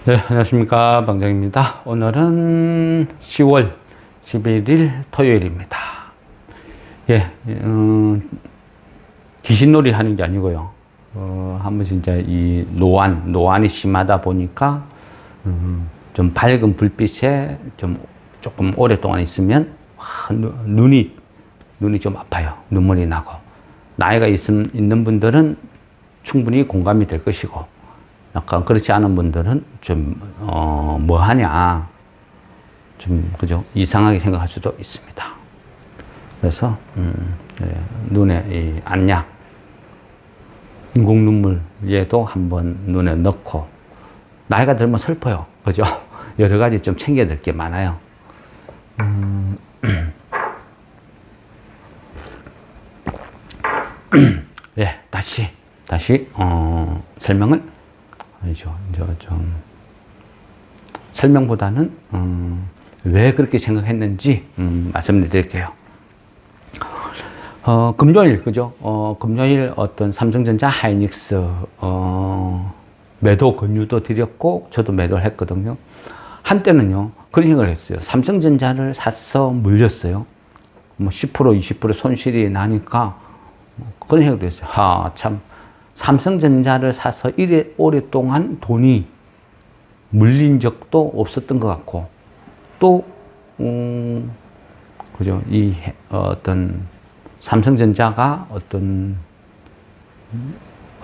네, 안녕하십니까. 방장입니다. 오늘은 10월 11일 토요일입니다. 예, 귀신놀이 하는 게 아니고요. 한 번씩 이제 이 노안이 심하다 보니까, 좀 밝은 불빛에 조금 오랫동안 있으면, 눈이 좀 아파요. 눈물이 나고. 나이가 있는 분들은 충분히 공감이 될 것이고, 약간 그렇지 않은 분들은 뭐 하냐. 그죠? 이상하게 생각할 수도 있습니다. 그래서, 눈에 이 안약, 인공 눈물 얘도 한번 눈에 넣고, 나이가 들면 슬퍼요. 그죠? 여러 가지 좀 챙겨야 될 게 많아요. 예, 다시, 설명을 아니죠. 이제 설명보다는, 왜 그렇게 생각했는지, 말씀드릴게요. 금요일, 그죠? 금요일 어떤 삼성전자 하이닉스, 매도 권유도 드렸고, 저도 매도를 했거든요. 한때는요, 그런 생각을 했어요. 삼성전자를 사서 물렸어요. 뭐 10%, 20% 손실이 나니까, 그런 생각을 했어요. 참. 삼성전자를 사서 이래 오랫동안 돈이 물린 적도 없었던 것 같고, 또, 그죠. 어떤, 삼성전자가 어떤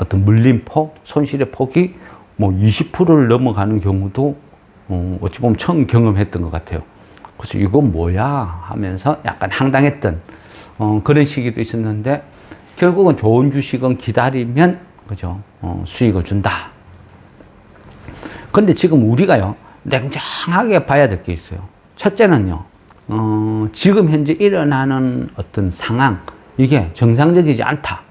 물림폭, 손실의 폭이 뭐 20%를 넘어가는 경우도, 어찌 보면 처음 경험했던 것 같아요. 그래서 이건 뭐야 하면서 약간 황당했던, 그런 시기도 있었는데, 결국은 좋은 주식은 기다리면, 그죠? 수익을 준다. 근데 지금 우리가요, 냉정하게 봐야 될 게 있어요. 첫째는요, 지금 현재 일어나는 어떤 상황, 이게 정상적이지 않다.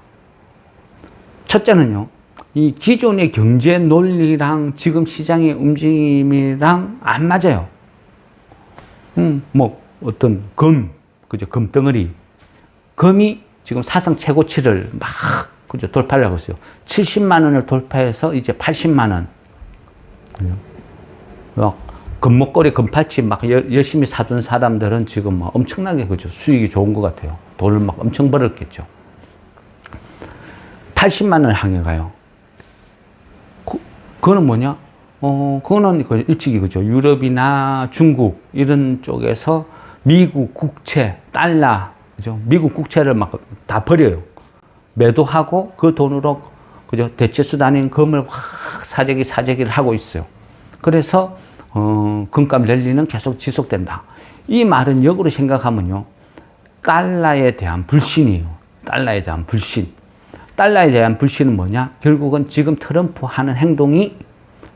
첫째는요, 이 기존의 경제 논리랑 지금 시장의 움직임이랑 안 맞아요. 뭐, 어떤 그죠? 금덩어리. 금이 지금 사상 최고치를 막, 그죠? 돌파를 하고 있어요. 70만 원을 돌파해서 이제 80만 원. 막, 금목걸이, 금팔찌 막 열심히 사둔 사람들은 지금 막 엄청나게, 그죠? 수익이 좋은 것 같아요. 돈을 막 엄청 벌었겠죠. 80만 원을 향해 가요. 그거는 뭐냐? 그거는 일찍이, 그죠? 유럽이나 중국, 이런 쪽에서 미국 국채, 달러, 그죠? 미국 국채를 막 다 버려요. 매도하고 그 돈으로, 그죠? 대체 수단인 금을 확 사재기를 하고 있어요. 그래서, 금값 랠리는 계속 지속된다. 이 말은 역으로 생각하면요, 달러에 대한 불신이에요. 달러에 대한 불신. 달러에 대한 불신은 뭐냐? 결국은 지금 트럼프 하는 행동이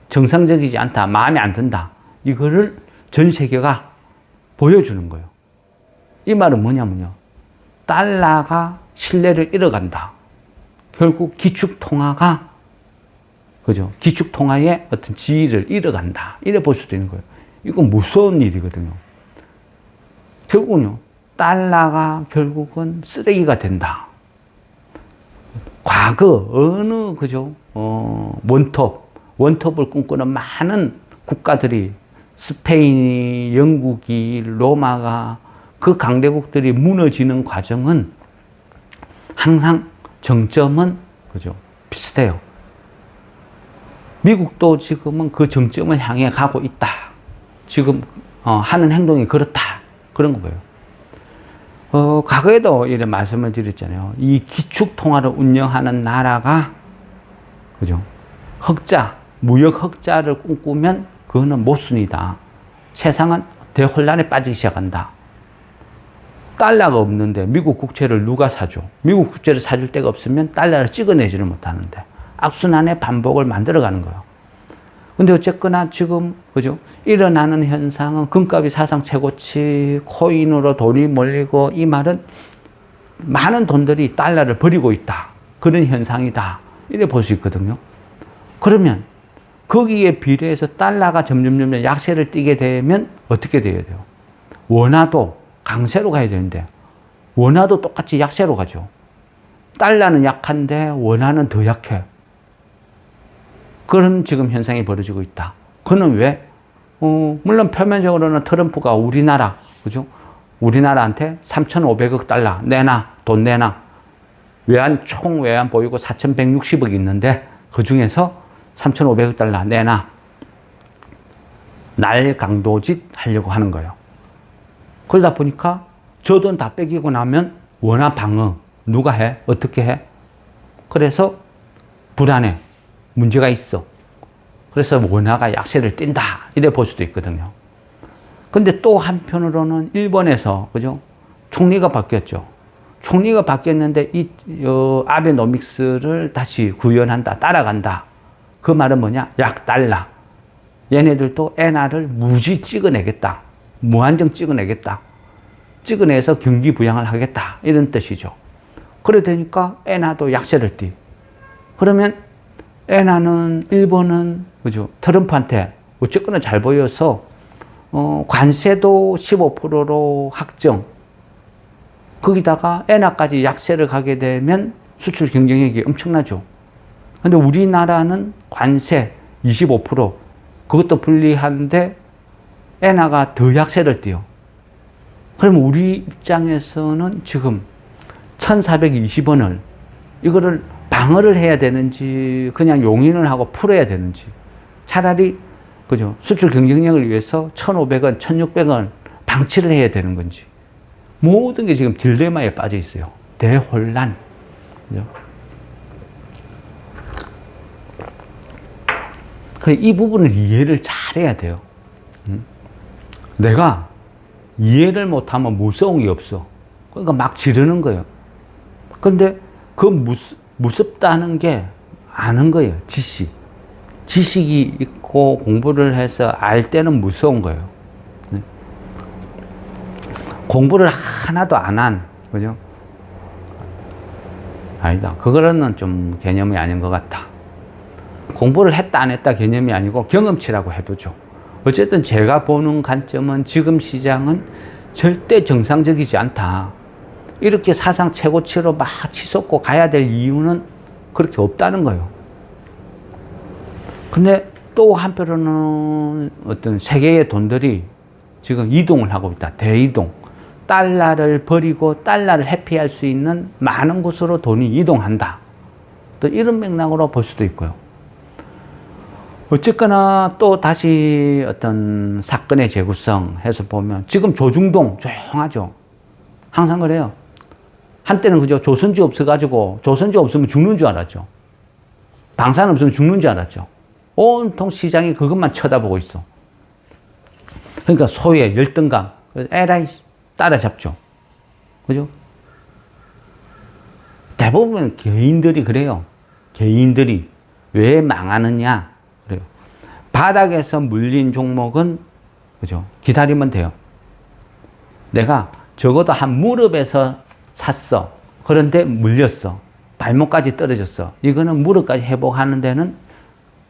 정상적이지 않다. 마음에 안 든다. 이거를 전 세계가 보여주는 거예요. 이 말은 뭐냐면요, 달러가 신뢰를 잃어간다. 결국 기축통화가, 그죠? 기축통화의 어떤 지위를 잃어간다. 이래 볼 수도 있는 거예요. 이건 무서운 일이거든요. 결국은요, 달러가 결국은 쓰레기가 된다. 과거 어느, 그죠? 원톱을 꿈꾸는 많은 국가들이, 스페인이, 영국이, 로마가, 그 강대국들이 무너지는 과정은 항상 정점은, 그죠? 비슷해요. 미국도 지금은 그 정점을 향해 가고 있다. 지금, 하는 행동이 그렇다. 그런 거예요. 과거에도 이런 말씀을 드렸잖아요. 이 기축통화를 운영하는 나라가, 그죠? 무역 흑자를 꿈꾸면 그거는 모순이다. 세상은 대혼란에 빠지기 시작한다. 달러가 없는데 미국 국채를 누가 사줘? 미국 국채를 사줄 데가 없으면 달러를 찍어내지를 못하는데 악순환의 반복을 만들어가는 거예요. 근데 어쨌거나 지금, 그죠? 일어나는 현상은 금값이 사상 최고치, 코인으로 돈이 몰리고, 이 말은 많은 돈들이 달러를 버리고 있다. 그런 현상이다. 이래 볼 수 있거든요. 그러면 거기에 비례해서 달러가 점점 약세를 띠게 되면 어떻게 돼야 돼요? 원화도 강세로 가야 되는데, 원화도 똑같이 약세로 가죠. 달러는 약한데 원화는 더 약해. 그런 지금 현상이 벌어지고 있다. 그는 왜? 물론 표면적으로는 트럼프가 우리나라, 그죠? 우리나라한테 3,500억 달러 내놔, 돈 내놔. 총 외환 보유고 4,160억이 있는데 그 중에서 3,500억 달러 내놔. 날 강도짓 하려고 하는 거예요. 그러다 보니까 저 돈 다 뺏기고 나면 원화 방어 누가 해? 어떻게 해? 그래서 불안해. 문제가 있어. 그래서 원화가 약세를 띈다. 이래 볼 수도 있거든요. 근데 또 한편으로는 일본에서, 그죠? 총리가 바뀌었죠. 총리가 바뀌었는데 아베노믹스를 다시 구현한다. 따라간다. 그 말은 뭐냐? 약달러. 얘네들도 엔화를 무지 찍어내겠다. 무한정 찍어내겠다. 찍어내서 경기 부양을 하겠다. 이런 뜻이죠. 그래 되니까 엔화도 약세를 띠. 그러면 엔화는 일본은 그죠? 트럼프한테 어쨌거나 잘 보여서 관세도 15%로 확정. 거기다가 엔화까지 약세를 가게 되면 수출 경쟁력이 엄청나죠. 근데 우리나라는 관세 25%. 그것도 불리한데 엔화가 더 약세를 띄요. 그러면 우리 입장에서는 지금 1,420원을 이거를 방어를 해야 되는지 그냥 용인을 하고 풀어야 되는지 차라리 그죠? 수출 경쟁력을 위해서 1,500원, 1,600원 방치를 해야 되는 건지 모든 게 지금 딜레마에 빠져 있어요. 대혼란. 그죠? 이 부분을 이해를 잘 해야 돼요. 내가 이해를 못하면 무서운 게 없어. 그러니까 막 지르는 거예요. 근데 그 무섭다는 게 아는 거예요. 지식이 있고 공부를 해서 알 때는 무서운 거예요. 공부를 하나도 안 한, 그죠? 아니다. 그거는 좀 개념이 아닌 것 같다. 공부를 했다 안 했다 개념이 아니고 경험치라고 해도죠. 어쨌든 제가 보는 관점은 지금 시장은 절대 정상적이지 않다. 이렇게 사상 최고치로 막 치솟고 가야 될 이유는 그렇게 없다는 거예요. 근데 또 한편으로는 어떤 세계의 돈들이 지금 이동을 하고 있다. 대이동. 달러를 버리고 달러를 회피할 수 있는 많은 곳으로 돈이 이동한다. 또 이런 맥락으로 볼 수도 있고요. 어쨌거나 또 다시 어떤 사건의 재구성 해서 보면 지금 조중동 조용하죠. 항상 그래요. 한때는 그죠. 조선주 없어가지고 조선주 없으면 죽는 줄 알았죠. 방산 없으면 죽는 줄 알았죠. 온통 시장이 그것만 쳐다보고 있어. 그러니까 소외, 열등감. 에라이 따라잡죠. 그죠? 대부분 개인들이 그래요. 개인들이 왜 망하느냐. 그래요. 바닥에서 물린 종목은 그죠? 기다리면 돼요. 내가 적어도 한 무릎에서 샀어. 그런데 물렸어. 발목까지 떨어졌어. 이거는 무릎까지 회복하는 데는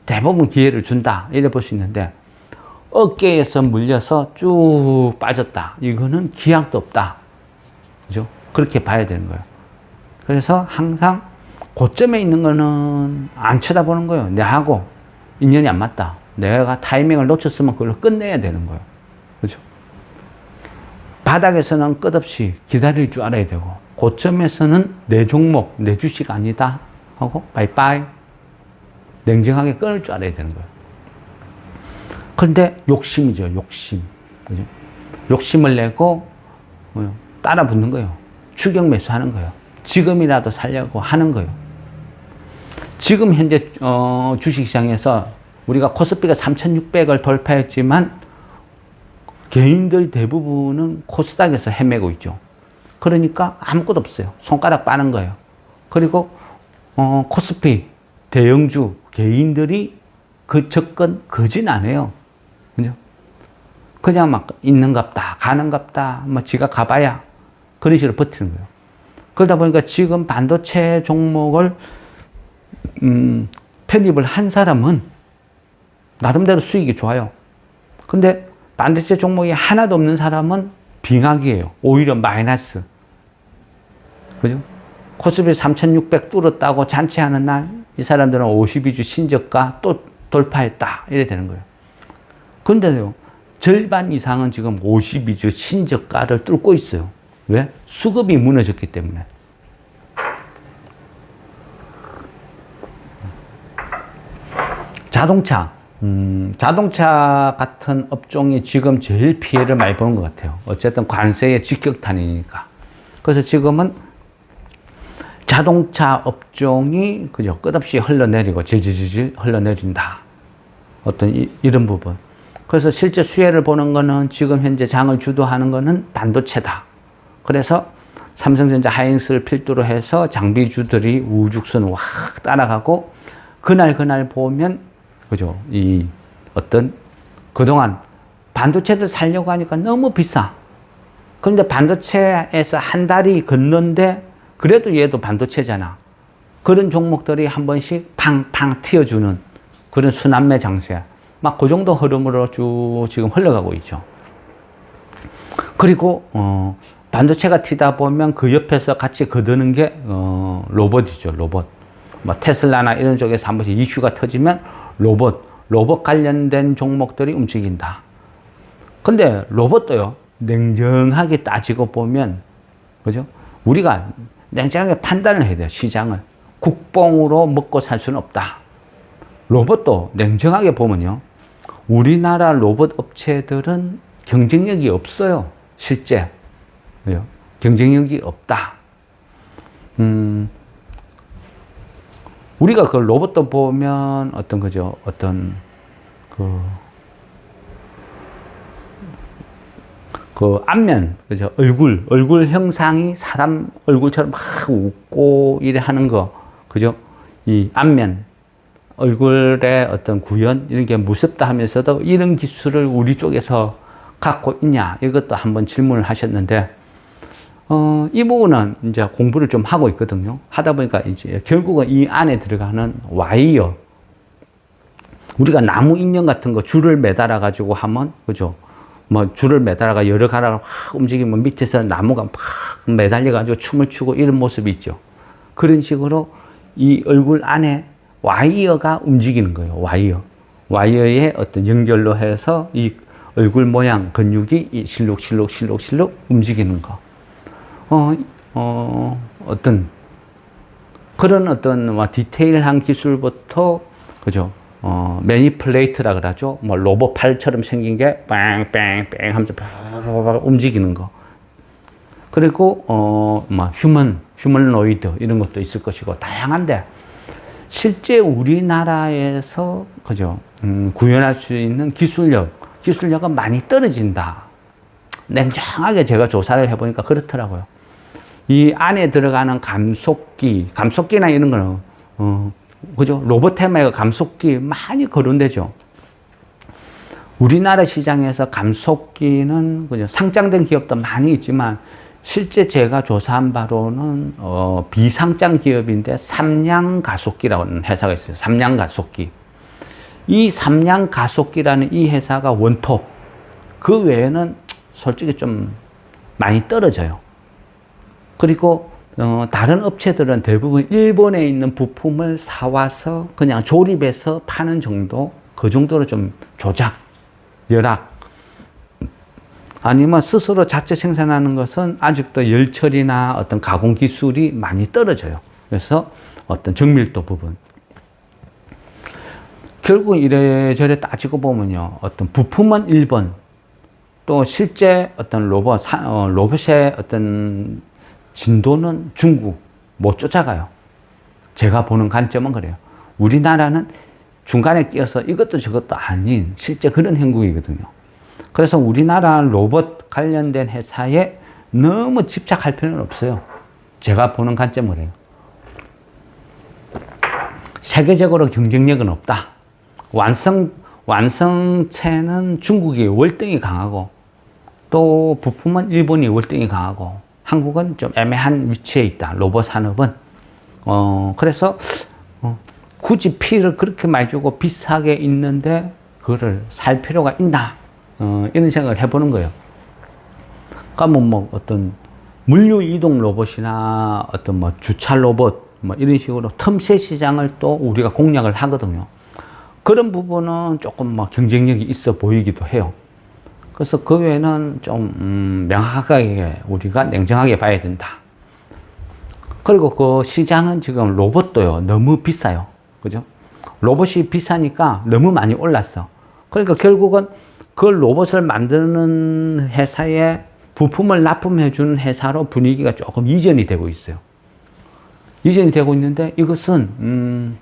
대부분 기회를 준다. 이래 볼 수 있는데 어깨에서 물려서 쭉 빠졌다. 이거는 기약도 없다. 그죠? 그렇게 봐야 되는 거예요. 그래서 항상 고점에 있는 거는 안 쳐다보는 거예요. 내하고 인연이 안 맞다. 내가 타이밍을 놓쳤으면 그걸 끝내야 되는 거예요. 그죠? 바닥에서는 끝없이 기다릴 줄 알아야 되고, 고점에서는 내 종목, 내 주식 아니다 하고 바이바이 냉정하게 끊을 줄 알아야 되는 거예요. 그런데 욕심이죠. 욕심. 그죠? 욕심을 내고 따라 붙는 거예요. 추격 매수하는 거예요. 지금이라도 살려고 하는 거예요. 지금 현재 주식시장에서 우리가 코스피가 3,600을 돌파했지만 개인들 대부분은 코스닥에서 헤매고 있죠. 그러니까 아무것도 없어요. 손가락 빠는 거예요. 그리고 코스피 대형주 개인들이 그 접근 거진 안 해요. 그죠? 그냥 막 있는갑다, 가는갑다, 뭐 지가 가봐야 그런 식으로 버티는 거예요. 그러다 보니까 지금 반도체 종목을 편입을 한 사람은 나름대로 수익이 좋아요. 근데 반도체 종목이 하나도 없는 사람은 빙하기예요. 오히려 마이너스. 그죠? 코스피 3,600 뚫었다고 잔치하는 날 이 사람들은 52주 신저가 또 돌파했다. 이래 되는 거예요. 근데요, 절반 이상은 지금 52주 신저가를 뚫고 있어요. 왜? 수급이 무너졌기 때문에. 자동차. 자동차 같은 업종이 지금 제일 피해를 많이 보는 것 같아요. 어쨌든 관세의 직격탄이니까. 그래서 지금은 자동차 업종이 그죠, 끝없이 흘러내리고 질질질 흘러내린다. 어떤 이런 부분. 그래서 실제 수혜를 보는 거는 지금 현재 장을 주도하는 거는 반도체다. 그래서 삼성전자 하이닉스를 필두로 해서 장비주들이 우죽순 확 따라가고 그날 보면 그죠, 이 어떤 그동안 반도체들 살려고 하니까 너무 비싸. 그런데 반도체에서 한 달이 건넌데 그래도 얘도 반도체잖아. 그런 종목들이 한 번씩 팡팡 튀어주는 그런 순환매 장세. 막 그 정도 흐름으로 쭉 지금 흘러가고 있죠. 그리고 반도체가 튀다 보면 그 옆에서 같이 거드는 게 로봇이죠. 로봇. 뭐 테슬라나 이런 쪽에서 한 번씩 이슈가 터지면 로봇 관련된 종목들이 움직인다. 근데 로봇도요, 냉정하게 따지고 보면, 그죠? 우리가 냉정하게 판단을 해야 돼요, 시장을. 국뽕으로 먹고 살 수는 없다. 로봇도 냉정하게 보면요, 우리나라 로봇 업체들은 경쟁력이 없어요, 실제. 그죠? 경쟁력이 없다. 우리가 그 로봇도 보면 어떤 거죠, 어떤 그 안면, 그죠? 얼굴 형상이 사람 얼굴처럼 막 웃고 이래 하는 거, 그죠? 이 안면, 얼굴의 어떤 구현, 이런 게 무섭다 하면서도 이런 기술을 우리 쪽에서 갖고 있냐, 이것도 한번 질문을 하셨는데, 이 부분은 이제 공부를 좀 하고 있거든요. 하다 보니까 이제 결국은 이 안에 들어가는 와이어, 우리가 나무 인형 같은 거 줄을 매달아 가지고 하면, 그죠? 뭐 줄을 매달아가 여러 가락을 확 움직이면 밑에서 나무가 막 매달려 가지고 춤을 추고 이런 모습이 있죠. 그런 식으로 이 얼굴 안에 와이어가 움직이는 거예요. 와이어의 어떤 연결로 해서 이 얼굴 모양 근육이 실룩 움직이는 거. 어떤 그런 어떤 뭐 디테일한 기술부터, 그죠? 매니플레이트라 그러죠. 뭐 로봇 팔처럼 생긴 게 빵빵빵 하면서 움직이는 거. 그리고 뭐 휴머노이드 이런 것도 있을 것이고 다양한데, 실제 우리나라에서 그죠, 구현할 수 있는 기술력은 많이 떨어진다. 냉정하게 제가 조사를 해보니까 그렇더라고요. 이 안에 들어가는 감속기나 이런 거는 그죠, 로봇 테마에 감속기 많이 거론되죠. 우리나라 시장에서 감속기는 그죠, 상장된 기업도 많이 있지만 실제 제가 조사한 바로는 비상장 기업인데 삼양가속기라는 회사가 있어요. 삼양가속기. 이 삼양가속기라는 이 회사가 원톱. 그 외에는 솔직히 좀 많이 떨어져요. 그리고 다른 업체들은 대부분 일본에 있는 부품을 사와서 그냥 조립해서 파는 정도, 그 정도로 좀 조작, 열악, 아니면 스스로 자체 생산하는 것은 아직도 열처리나 어떤 가공 기술이 많이 떨어져요. 그래서 어떤 정밀도 부분. 결국 이래저래 따지고 보면요, 어떤 부품은 일본, 또 실제 어떤 로봇의 어떤 진도는 중국 못 쫓아가요. 제가 보는 관점은 그래요. 우리나라는 중간에 끼어서 이것도 저것도 아닌 실제 그런 형국이거든요. 그래서 우리나라 로봇 관련된 회사에 너무 집착할 필요는 없어요. 제가 보는 관점을 해요. 세계적으로 경쟁력은 없다. 완성체는 중국이 월등히 강하고, 또 부품은 일본이 월등히 강하고, 한국은 좀 애매한 위치에 있다. 로봇 산업은. 그래서 굳이 피를 그렇게 많이 주고 비싸게 있는데 그거를 살 필요가 있나? 이런 생각을 해보는 거예요. 그러니까 뭐 어떤 물류 이동 로봇이나 어떤 뭐 주차 로봇 뭐 이런 식으로 틈새 시장을 또 우리가 공략을 하거든요. 그런 부분은 조금 뭐 경쟁력이 있어 보이기도 해요. 그래서 그 외에는 좀 명확하게 우리가 냉정하게 봐야 된다. 그리고 그 시장은 지금 로봇도요 너무 비싸요. 그죠? 로봇이 비싸니까 너무 많이 올랐어. 그러니까 결국은 그 로봇을 만드는 회사에 부품을 납품해 주는 회사로 분위기가 조금 이전이 되고 있어요. 이전이 되고 있는데 이것은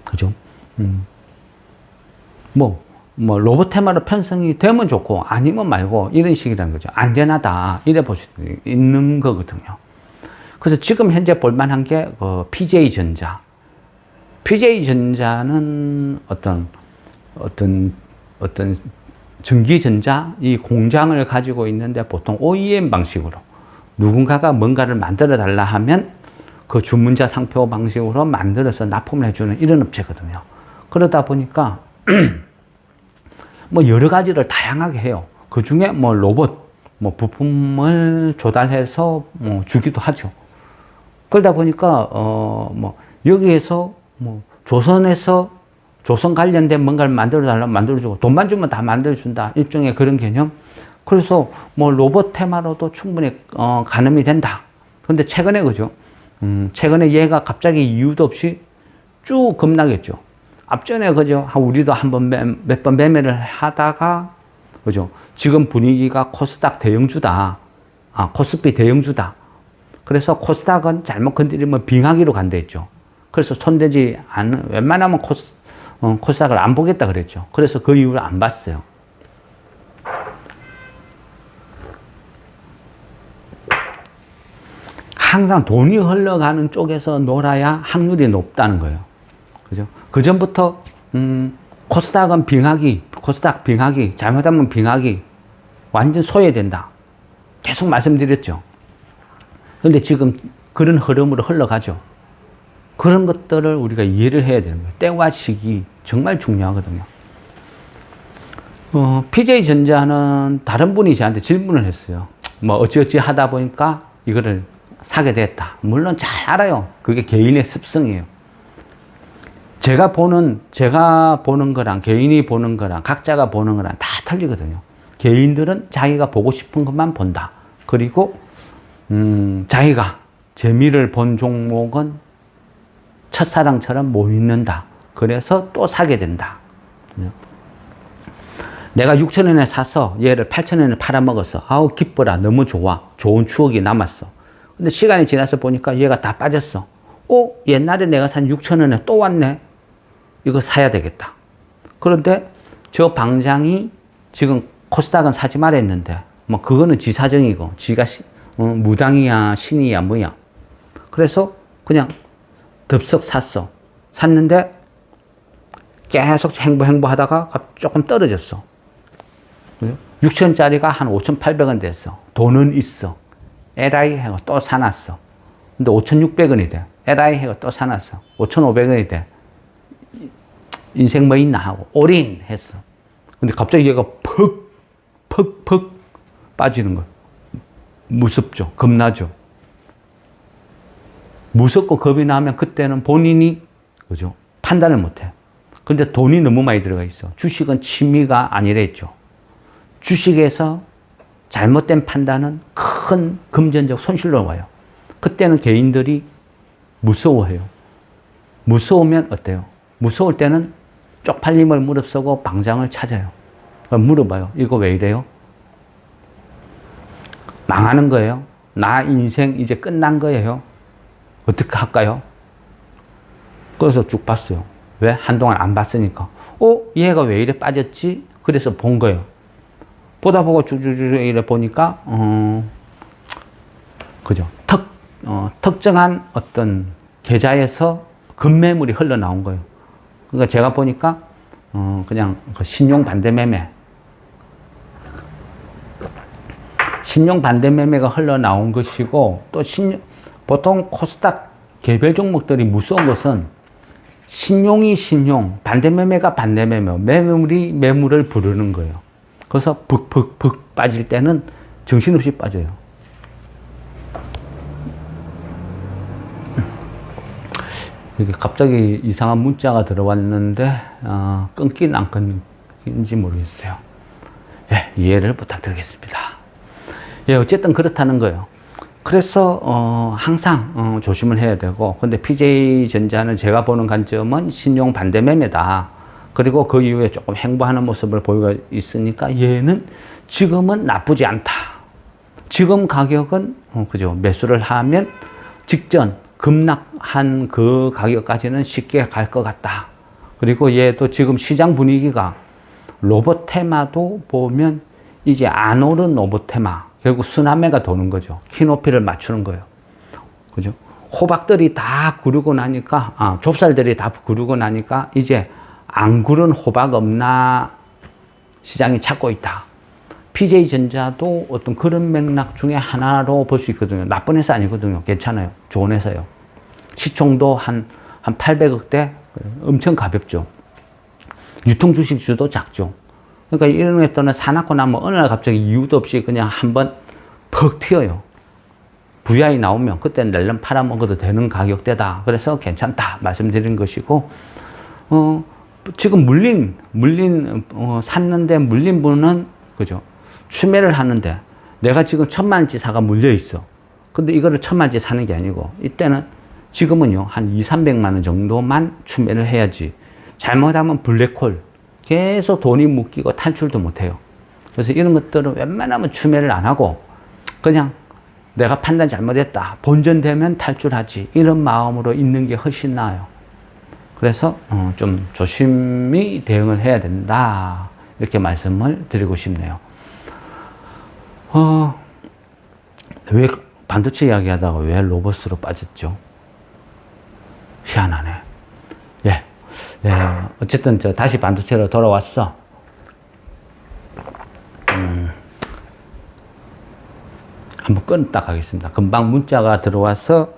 그죠? 뭐 로봇 테마로 편성이 되면 좋고 아니면 말고 이런 식이라는 거죠. 안전하다 이래 볼 수 있는 거거든요. 그래서 지금 현재 볼만한 게 PJ전자. PJ전자는 어떤 전기전자 이 공장을 가지고 있는데 보통 OEM 방식으로 누군가가 뭔가를 만들어 달라 하면 그 주문자 상표 방식으로 만들어서 납품을 해주는 이런 업체거든요. 그러다 보니까 뭐 여러 가지를 다양하게 해요. 그 중에 뭐 로봇, 뭐 부품을 조달해서 뭐 주기도 하죠. 그러다 보니까 뭐 여기에서 뭐 조선에서 조선 관련된 뭔가를 만들어 달라면 만들어주고 돈만 주면 다 만들어준다. 일종의 그런 개념. 그래서 뭐 로봇 테마로도 충분히 가늠이 된다. 그런데 최근에 그죠? 최근에 얘가 갑자기 이유도 없이 쭉 급락했죠. 앞전에 그죠? 우리도 몇 번 매매를 하다가 그죠? 지금 분위기가 코스닥 대형주다. 코스피 대형주다. 그래서 코스닥은 잘못 건드리면 빙하기로 간다 했죠. 그래서 손대지 않은 웬만하면 코스닥을 안 보겠다 그랬죠. 그래서 그 이후로 안 봤어요. 항상 돈이 흘러가는 쪽에서 놀아야 확률이 높다는 거예요. 그죠? 그 전부터 코스닥은 빙하기, 코스닥 빙하기, 잘못하면 빙하기, 완전 소외된다. 계속 말씀드렸죠. 그런데 지금 그런 흐름으로 흘러가죠. 그런 것들을 우리가 이해를 해야 되는 거예요. 때와 시기 정말 중요하거든요. PJ전자는 다른 분이 저한테 질문을 했어요. 뭐 어찌어찌 하다 보니까 이거를 사게 됐다. 물론 잘 알아요. 그게 개인의 습성이에요. 제가 보는 거랑 개인이 보는 거랑 각자가 보는 거랑 다 틀리거든요. 개인들은 자기가 보고 싶은 것만 본다. 그리고 자기가 재미를 본 종목은 첫사랑처럼 못 잊는다. 그래서 또 사게 된다. 내가 6,000원에 사서 얘를 8,000원에 팔아먹었어. 아우 기뻐라. 너무 좋아. 좋은 추억이 남았어. 근데 시간이 지나서 보니까 얘가 다 빠졌어. 옛날에 내가 산 6,000원에 또 왔네. 이거 사야 되겠다. 그런데 저 방장이 지금 코스닥은 사지 말했는데 뭐 그거는 지 사정이고 지가 무당이야 신이야 뭐야. 그래서 그냥 덥석 샀어. 샀는데 계속 행보 하다가 조금 떨어졌어. 6,000원짜리가 한 5,800원 됐어. 돈은 있어. LI 해가 또 사놨어. 근데 5,600원이 돼. LI 해가 또 사놨어. 5,500원이 돼. 인생 뭐 있나 하고 올인 했어. 근데 갑자기 얘가 퍽 빠지는 거야. 무섭죠. 겁나죠. 무섭고 겁이 나면 그때는 본인이 그죠? 판단을 못해. 근데 돈이 너무 많이 들어가 있어. 주식은 취미가 아니랬죠. 주식에서 잘못된 판단은 큰 금전적 손실로 와요. 그때는 개인들이 무서워해요. 무서우면 어때요? 무서울 때는 쪽팔림을 무릅쓰고 방장을 찾아요. 물어봐요. 이거 왜 이래요? 망하는 거예요? 나 인생 이제 끝난 거예요? 어떻게 할까요? 그래서 쭉 봤어요. 왜? 한동안 안 봤으니까. 얘가 왜 이래 빠졌지? 그래서 본 거예요. 보다 보고 쭉쭉쭉 이래 보니까, 그죠. 특정한 어떤 계좌에서 급매물이 흘러나온 거예요. 그러니까 제가 보니까, 그냥 그 신용 반대 매매. 신용 반대 매매가 흘러나온 것이고, 또 보통 코스닥 개별 종목들이 무서운 것은 신용이 신용, 반대 매매가 반대 매매, 매물이 매물을 부르는 거예요. 그래서 벅벅벅 빠질 때는 정신없이 빠져요. 이게 갑자기 이상한 문자가 들어왔는데 끊긴 안 끊긴지 모르겠어요. 예, 이해를 부탁드리겠습니다. 예, 어쨌든 그렇다는 거예요. 그래서 항상 조심을 해야 되고, 근데 PJ전자는 제가 보는 관점은 신용 반대 매매다. 그리고 그 이후에 조금 행보하는 모습을 보이고 있으니까 얘는 지금은 나쁘지 않다. 지금 가격은 그죠, 매수를 하면 직전 급락한 그 가격까지는 쉽게 갈 것 같다. 그리고 얘도 지금 시장 분위기가 로봇 테마도 보면 이제 안 오른 로봇 테마, 결국 순환매가 도는 거죠. 키 높이를 맞추는 거예요. 그죠? 호박들이 다 구르고 나니까, 좁쌀들이 다 구르고 나니까 이제 안 구른 호박 없나 시장이 찾고 있다. PJ전자도 어떤 그런 맥락 중에 하나로 볼 수 있거든요. 나쁜 회사 아니거든요. 괜찮아요. 좋은 회사예요. 시총도 한 800억대, 엄청 가볍죠. 유통 주식주도 작죠. 그러니까 이런 회사는 사놓고 나면 어느 날 갑자기 이유도 없이 그냥 한번 퍽 튀어요. VI 나오면 그때는 낼름 팔아먹어도 되는 가격대다. 그래서 괜찮다 말씀드린 것이고, 지금 샀는데 물린 분은, 그죠? 추매를 하는데 내가 지금 1,000만원치 사가 물려 있어. 근데 이거를 1,000만원치 사는 게 아니고, 이때는 지금은요, 한 200~300만원 정도만 추매를 해야지. 잘못하면 블랙홀, 계속 돈이 묶이고 탈출도 못해요. 그래서 이런 것들은 웬만하면 추매를 안 하고 그냥 내가 판단 잘못했다, 본전되면 탈출하지, 이런 마음으로 있는 게 훨씬 나아요. 그래서 좀 조심히 대응을 해야 된다, 이렇게 말씀을 드리고 싶네요. 왜 반도체 이야기하다가 왜 로봇으로 빠졌죠? 희한하네. 예. 어쨌든 다시 반도체로 돌아왔어. 한번 끊었다 가겠습니다. 금방 문자가 들어와서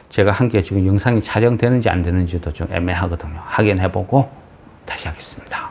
제가 한 게 지금 영상이 촬영되는지 안 되는지도 좀 애매하거든요. 확인해보고 다시 하겠습니다.